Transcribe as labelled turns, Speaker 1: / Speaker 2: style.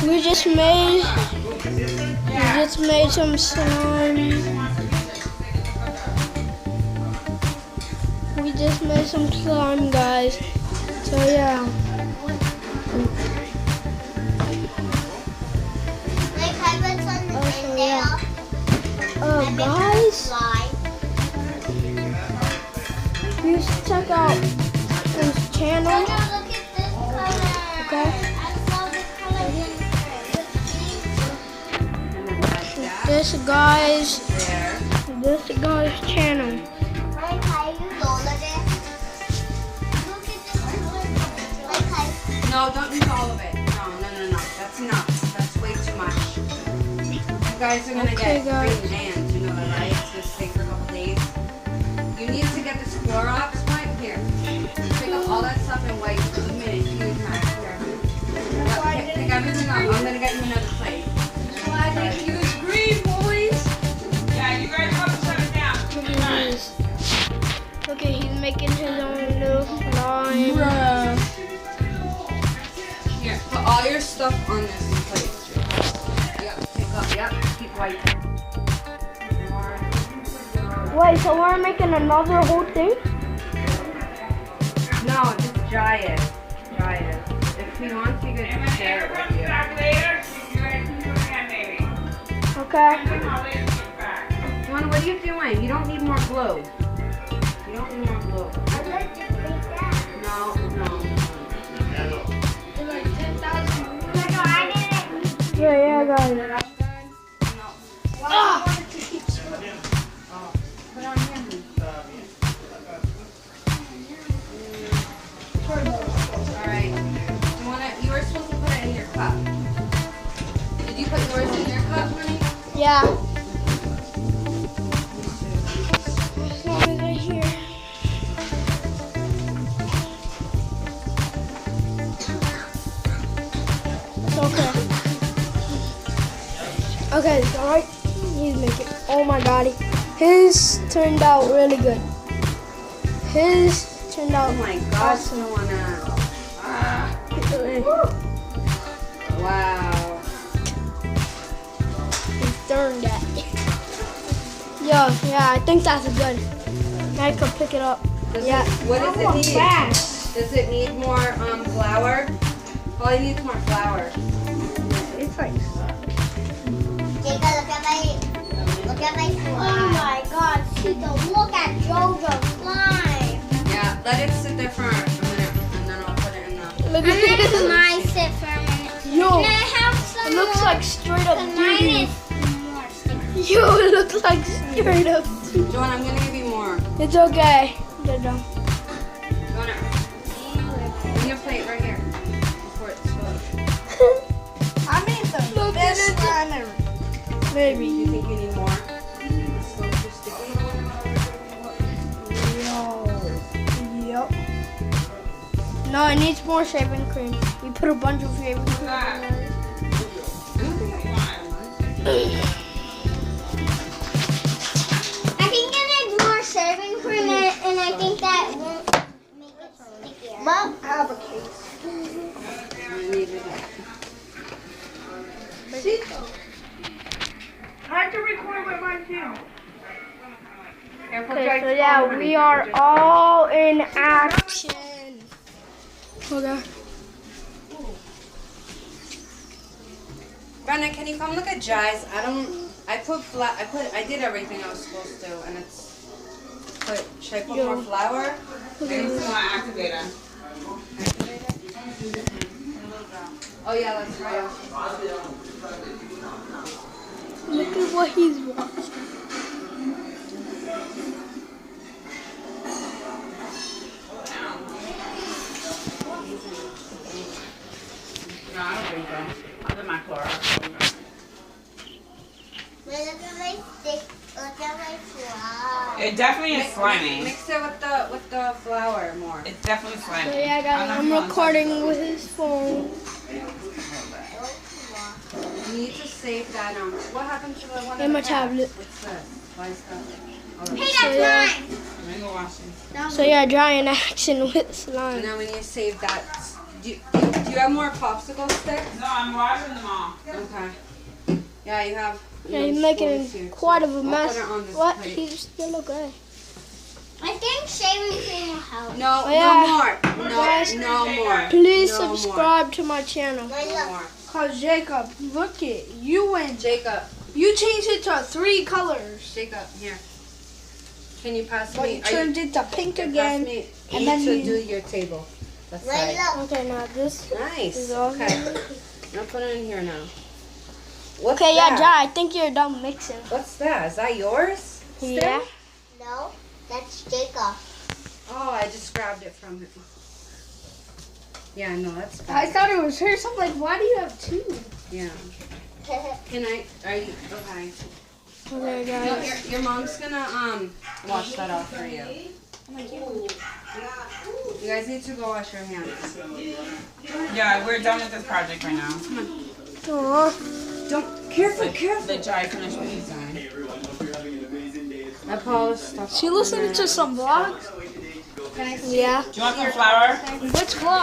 Speaker 1: We just made some slime. We just made some slime, guys. So yeah. Guys, you should check out his channel. Okay. This guy's channel.
Speaker 2: No, don't use all of it. No. That's enough. That's way too much. You guys are gonna get green hands. You know that, right? It's gonna stay for a couple days. You need to get this Clorox wipe here. Pick up all that stuff and wipe. Give me a huge mess here. Pick everything up. I'm gonna get you another plate. Why did you use green, boys? Yeah, you guys have to shut it down.
Speaker 1: Okay, he's making his own little slime.
Speaker 2: Here, put all your stuff on this plate. Yep, pick up. Yep, keep wiping.
Speaker 1: Wait, so we're making another whole thing?
Speaker 2: No, just dry it. Dry it. If he wants, he could share it with you.
Speaker 1: Okay.
Speaker 2: Juan, what are you doing? You don't need more glue. You don't need more glue. No.
Speaker 1: Yeah, guys.
Speaker 2: Put on him. Alright. You were supposed to put it in your cup. Did you put yours in your cup, honey?
Speaker 1: Yeah. Right here. Okay, alright. He's making. Oh my god. His turned out really good. His turned out.
Speaker 2: Oh my gosh, Luana. Wow.
Speaker 1: He turned that. Yeah, I think that's good. I could pick it up.
Speaker 2: What does it need? Does it need more flour? Probably needs more flour.
Speaker 1: It's like.
Speaker 3: Look at my slime. Oh my god, Tito, look at JoJo's slime.
Speaker 2: Yeah, let it sit there for a minute and then I'll put it in the...
Speaker 1: Look at this.
Speaker 3: Mine sit for a minute.
Speaker 1: Yo,
Speaker 3: Can I have some
Speaker 1: it looks
Speaker 3: more?
Speaker 1: like straight up
Speaker 3: Mine
Speaker 1: doo-doo.
Speaker 3: is more sticky.
Speaker 1: Yo, it looks like straight up doo-doo.
Speaker 2: Joanna, I'm gonna give you more.
Speaker 1: It's okay. They're done.
Speaker 2: Joanna, bring your plate right here. Before it's spoiled.
Speaker 4: I made the best slime ever.
Speaker 1: Maybe.
Speaker 2: Do you think you need more? It's so too sticky.
Speaker 1: Yep. No, it needs more shaving cream. We put a bunch of shaving cream in there.
Speaker 3: I think it needs more shaving cream and I think that won't make it stickier.
Speaker 4: Mom, I have a case.
Speaker 2: I need it.
Speaker 4: I can record with mine too.
Speaker 2: Careful,
Speaker 1: Okay,
Speaker 2: Jack.
Speaker 1: so yeah, we are all in action. Okay.
Speaker 2: Brenda, can you come look at Jai's? I did everything I was supposed to, and should I put more flour?
Speaker 5: Maybe some more activator.
Speaker 2: Oh yeah, that's right.
Speaker 1: Look at what he's watching.
Speaker 5: No, I don't think so. I'll do my Clorox.
Speaker 3: Look at my stick. Look at my slime.
Speaker 5: It definitely is slimy.
Speaker 2: Mix it with the flour more.
Speaker 5: It's definitely slimy.
Speaker 1: So yeah, guys, I'm recording with his phone.
Speaker 2: You need to save that. What happened to the one?
Speaker 1: In my tablet.
Speaker 2: What's this? Why is that?
Speaker 3: Hey,
Speaker 1: So yeah,
Speaker 3: that's mine.
Speaker 5: Mango washing.
Speaker 1: so yeah, dry in action with
Speaker 2: And
Speaker 1: slime.
Speaker 2: then when you save that Do you have more popsicle sticks?
Speaker 5: No, I'm watering them all.
Speaker 2: Okay. Yeah, you have.
Speaker 1: Yeah, you're
Speaker 2: those
Speaker 1: making
Speaker 2: spoons here,
Speaker 1: quite
Speaker 2: so
Speaker 1: of a
Speaker 2: I'll
Speaker 1: mess.
Speaker 2: put it on this
Speaker 1: What?
Speaker 2: plate.
Speaker 1: He's still okay.
Speaker 3: I think shaving cream will help.
Speaker 2: No,
Speaker 1: Oh, yeah.
Speaker 2: no more. No,
Speaker 1: Guys,
Speaker 2: no more.
Speaker 1: Please
Speaker 2: No more.
Speaker 1: subscribe to my channel.
Speaker 2: No more.
Speaker 1: Cause Jacob, look it, you went.
Speaker 2: Jacob,
Speaker 1: You changed it to 3 colors,
Speaker 2: Jacob, here. Can you pass
Speaker 1: but
Speaker 2: me?
Speaker 1: you turned it to pink
Speaker 2: Pass
Speaker 1: again.
Speaker 2: me
Speaker 1: and then
Speaker 2: to
Speaker 1: you-
Speaker 2: do your table. That's
Speaker 3: Right
Speaker 2: right.
Speaker 3: up.
Speaker 1: Okay, now this.
Speaker 2: Nice.
Speaker 1: Is all
Speaker 2: Okay. I'll put it in here now. What's
Speaker 1: Okay, yeah,
Speaker 2: that?
Speaker 1: Jai, I think you're done mixing.
Speaker 2: What's that? Is that yours? Still?
Speaker 1: Yeah.
Speaker 3: No, that's Jacob.
Speaker 2: Oh, I just grabbed it from him. Yeah, no, that's
Speaker 1: I
Speaker 2: fine.
Speaker 1: thought it was hers. I'm like, why do you have 2?
Speaker 2: Yeah. Can I? Are you okay?
Speaker 1: Okay,
Speaker 2: No,
Speaker 1: guys.
Speaker 2: your mom's gonna wash that off for you. You guys need to go wash your hands.
Speaker 5: Yeah, we're done with this project right now.
Speaker 1: Aw.
Speaker 2: Don't careful.
Speaker 5: The Jai finished pizza.
Speaker 2: I polished stuff.
Speaker 1: She listened to some vlogs.
Speaker 2: Can I see?
Speaker 1: Yeah.
Speaker 5: Do you want some flour?
Speaker 1: Which vlog?